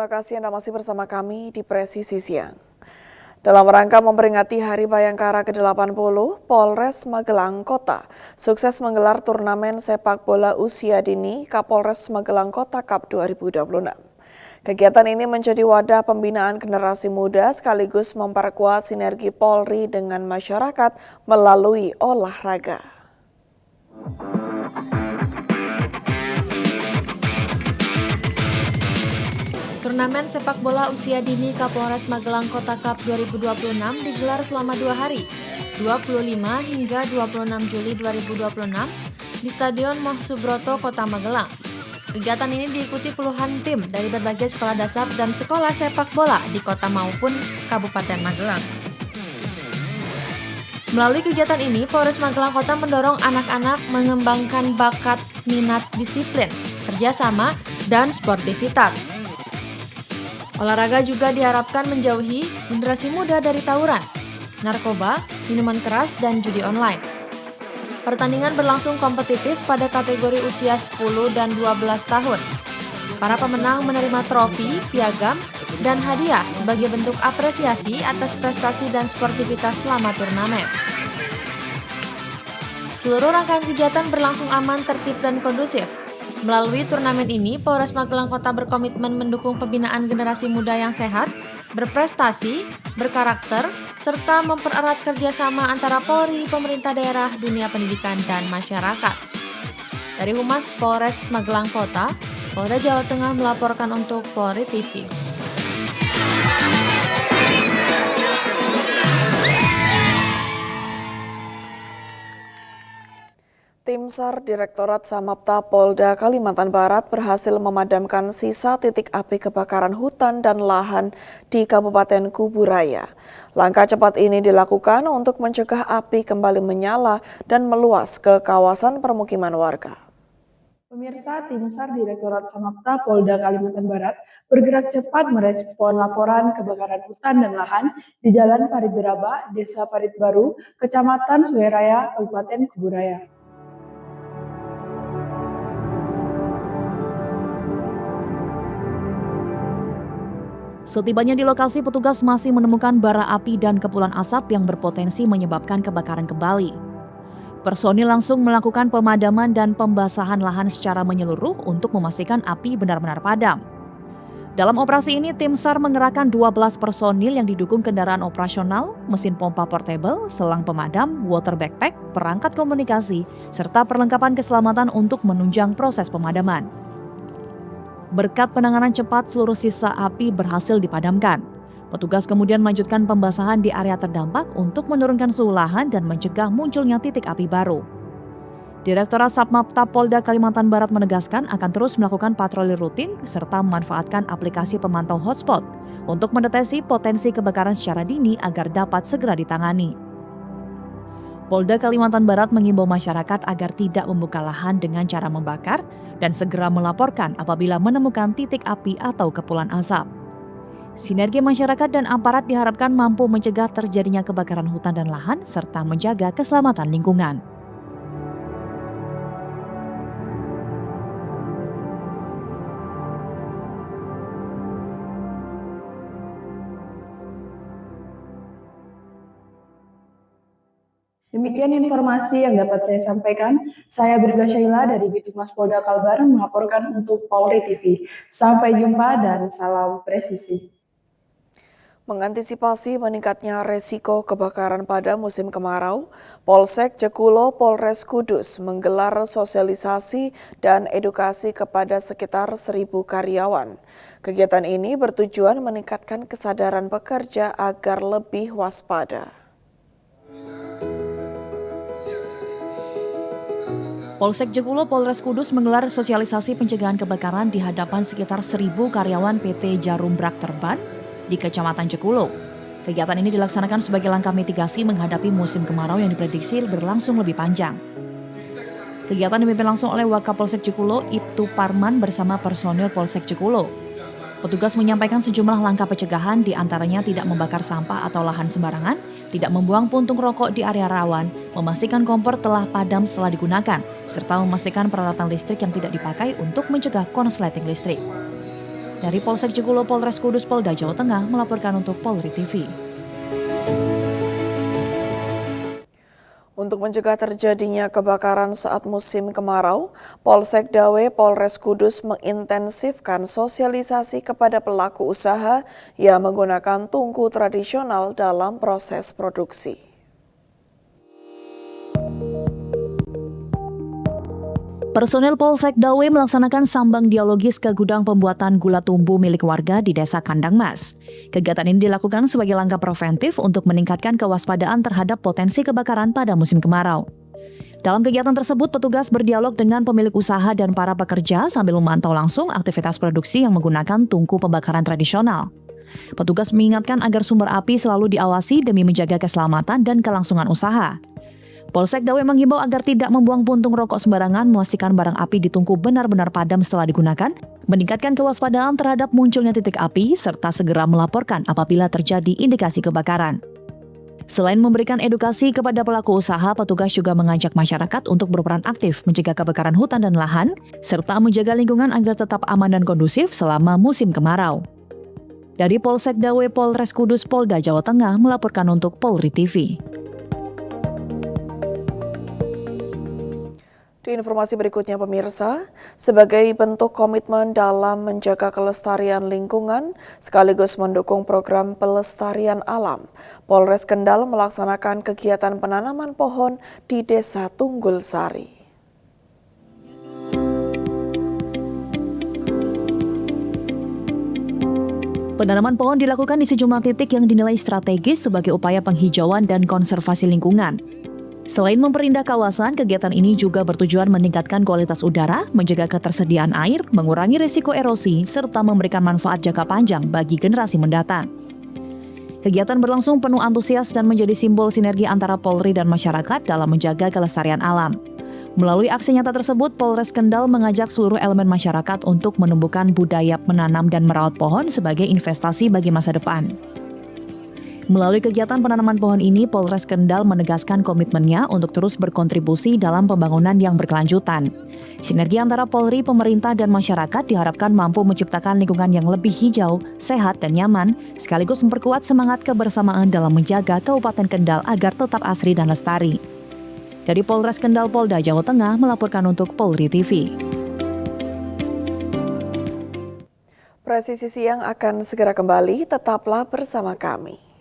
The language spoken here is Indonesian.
Terima kasih Anda masih bersama kami di Presisi Siang. Dalam rangka memperingati Hari Bayangkara ke-80, Polres Magelang Kota sukses menggelar turnamen sepak bola usia dini Kapolres Magelang Kota Cup 2026. Kegiatan ini menjadi wadah pembinaan generasi muda sekaligus memperkuat sinergi Polri dengan masyarakat melalui olahraga. Turnamen sepak bola usia dini Kapolres Magelang Kota Cup 2026 digelar selama 2 hari, 25 hingga 26 Juli 2026 di Stadion Moh Subroto, Kota Magelang. Kegiatan ini diikuti puluhan tim dari berbagai sekolah dasar dan sekolah sepak bola di kota maupun Kabupaten Magelang. Melalui kegiatan ini, Polres Magelang Kota mendorong anak-anak mengembangkan bakat, minat, disiplin, kerjasama, dan sportivitas. Olahraga juga diharapkan menjauhi generasi muda dari tawuran, narkoba, minuman keras, dan judi online. Pertandingan berlangsung kompetitif pada kategori usia 10 dan 12 tahun. Para pemenang menerima trofi, piagam, dan hadiah sebagai bentuk apresiasi atas prestasi dan sportivitas selama turnamen. Seluruh rangkaian kegiatan berlangsung aman, tertib, dan kondusif. Melalui turnamen ini, Polres Magelang Kota berkomitmen mendukung pembinaan generasi muda yang sehat, berprestasi, berkarakter, serta mempererat kerjasama antara Polri, pemerintah daerah, dunia pendidikan, dan masyarakat. Dari Humas Polres Magelang Kota, Polda Jawa Tengah melaporkan untuk Polri TV. Tim SAR Direktorat Samapta Polda Kalimantan Barat berhasil memadamkan sisa titik api kebakaran hutan dan lahan di Kabupaten Kuburaya. Langkah cepat ini dilakukan untuk mencegah api kembali menyala dan meluas ke kawasan permukiman warga. Pemirsa, tim SAR Direktorat Samapta Polda Kalimantan Barat bergerak cepat merespon laporan kebakaran hutan dan lahan di Jalan Parit Beraba, Desa Parit Baru, Kecamatan Suheraya, Kabupaten Kuburaya. Setibanya di lokasi, petugas masih menemukan bara api dan kepulan asap yang berpotensi menyebabkan kebakaran kembali. Personil langsung melakukan pemadaman dan pembasahan lahan secara menyeluruh untuk memastikan api benar-benar padam. Dalam operasi ini, tim SAR mengerahkan 12 personil yang didukung kendaraan operasional, mesin pompa portable, selang pemadam, water backpack, perangkat komunikasi, serta perlengkapan keselamatan untuk menunjang proses pemadaman. Berkat penanganan cepat, seluruh sisa api berhasil dipadamkan. Petugas kemudian melanjutkan pembasahan di area terdampak untuk menurunkan suhu lahan dan mencegah munculnya titik api baru. Direktorat Samapta Polda Kalimantan Barat menegaskan akan terus melakukan patroli rutin serta memanfaatkan aplikasi pemantau hotspot untuk mendeteksi potensi kebakaran secara dini agar dapat segera ditangani. Polda Kalimantan Barat mengimbau masyarakat agar tidak membuka lahan dengan cara membakar dan segera melaporkan apabila menemukan titik api atau kepulan asap. Sinergi masyarakat dan aparat diharapkan mampu mencegah terjadinya kebakaran hutan dan lahan serta menjaga keselamatan lingkungan. Demikian informasi yang dapat saya sampaikan. Saya Brida Syaila dari Bidhumas Polda Kalbar melaporkan untuk Polri TV. Sampai jumpa dan salam presisi. Mengantisipasi meningkatnya resiko kebakaran pada musim kemarau, Polsek Jekulo Polres Kudus menggelar sosialisasi dan edukasi kepada sekitar 1.000 karyawan. Kegiatan ini bertujuan meningkatkan kesadaran pekerja agar lebih waspada. Polsek Jekulo Polres Kudus menggelar sosialisasi pencegahan kebakaran di hadapan sekitar 1.000 karyawan PT Jarum Brak Terban di Kecamatan Jekulo. Kegiatan ini dilaksanakan sebagai langkah mitigasi menghadapi musim kemarau yang diprediksi berlangsung lebih panjang. Kegiatan dipimpin langsung oleh Wakapolsek Jekulo, Ibtu Parman bersama personil Polsek Jekulo. Petugas menyampaikan sejumlah langkah pencegahan, di antaranya tidak membakar sampah atau lahan sembarangan, tidak membuang puntung rokok di area rawan, memastikan kompor telah padam setelah digunakan, serta memastikan peralatan listrik yang tidak dipakai untuk mencegah konsleting listrik. Dari Polsek Jekulo, Polres Kudus, Polda Jawa Tengah melaporkan untuk Polri TV. Untuk mencegah terjadinya kebakaran saat musim kemarau, Polsek Dawe Polres Kudus mengintensifkan sosialisasi kepada pelaku usaha yang menggunakan tungku tradisional dalam proses produksi. Personel Polsek Dawe melaksanakan sambang dialogis ke gudang pembuatan gula tumbuh milik warga di Desa Kandang Mas. Kegiatan ini dilakukan sebagai langkah preventif untuk meningkatkan kewaspadaan terhadap potensi kebakaran pada musim kemarau. Dalam kegiatan tersebut, petugas berdialog dengan pemilik usaha dan para pekerja sambil memantau langsung aktivitas produksi yang menggunakan tungku pembakaran tradisional. Petugas mengingatkan agar sumber api selalu diawasi demi menjaga keselamatan dan kelangsungan usaha. Polsek Dawe menghimbau agar tidak membuang puntung rokok sembarangan, memastikan barang api di tungku benar-benar padam setelah digunakan, meningkatkan kewaspadaan terhadap munculnya titik api, serta segera melaporkan apabila terjadi indikasi kebakaran. Selain memberikan edukasi kepada pelaku usaha, petugas juga mengajak masyarakat untuk berperan aktif mencegah kebakaran hutan dan lahan, serta menjaga lingkungan agar tetap aman dan kondusif selama musim kemarau. Dari Polsek Dawe, Polres Kudus, Polda Jawa Tengah melaporkan untuk Polri TV. Di informasi berikutnya pemirsa, sebagai bentuk komitmen dalam menjaga kelestarian lingkungan sekaligus mendukung program pelestarian alam, Polres Kendal melaksanakan kegiatan penanaman pohon di Desa Tunggul Sari. Penanaman pohon dilakukan di sejumlah titik yang dinilai strategis sebagai upaya penghijauan dan konservasi lingkungan. Selain memperindah kawasan, kegiatan ini juga bertujuan meningkatkan kualitas udara, menjaga ketersediaan air, mengurangi risiko erosi, serta memberikan manfaat jangka panjang bagi generasi mendatang. Kegiatan berlangsung penuh antusias dan menjadi simbol sinergi antara Polri dan masyarakat dalam menjaga kelestarian alam. Melalui aksi nyata tersebut, Polres Kendal mengajak seluruh elemen masyarakat untuk menumbuhkan budaya menanam dan merawat pohon sebagai investasi bagi masa depan. Melalui kegiatan penanaman pohon ini, Polres Kendal menegaskan komitmennya untuk terus berkontribusi dalam pembangunan yang berkelanjutan. Sinergi antara Polri, pemerintah, dan masyarakat diharapkan mampu menciptakan lingkungan yang lebih hijau, sehat, dan nyaman, sekaligus memperkuat semangat kebersamaan dalam menjaga Kabupaten Kendal agar tetap asri dan lestari. Dari Polres Kendal, Polda Jawa Tengah melaporkan untuk Polri TV. Presisi Siang akan segera kembali, tetaplah bersama kami.